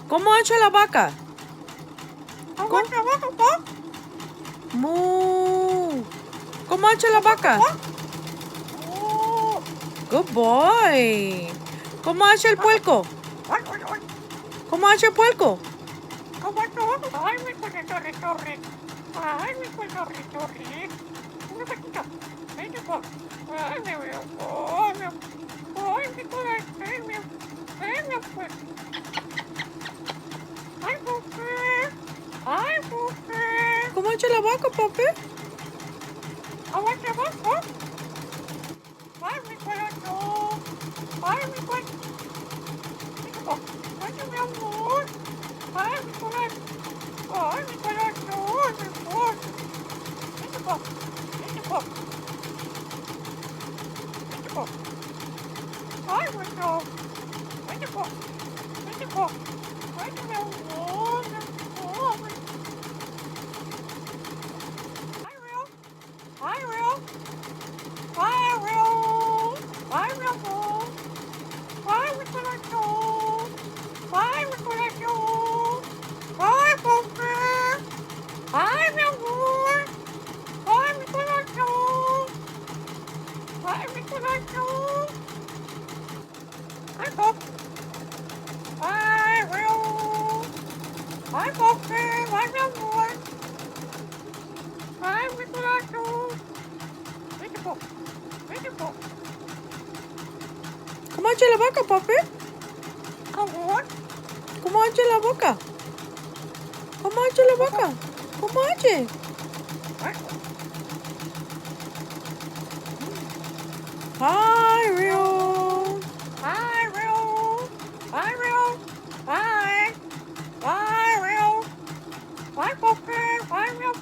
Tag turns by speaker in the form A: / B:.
A: ¿Cómo ha hecho la vaca? Moo. ¿Cómo ha hecho la vaca? Good boy. ¿Cómo ha hecho el puerco? ¿Cómo ha hecho el puerco? ¿Cómo ha hecho la vaca, papi? ¿Cómo ha hecho la vaca, papi? ¿Cómo ha hecho la vaca? ¿Cómo ha hecho la vaca? ¿Cómo ha hecho? Hi, Rio. Hi, Rio. Hi, Rio. Hi. Hi, Rio. Hi, Poppy. Hi, Rio.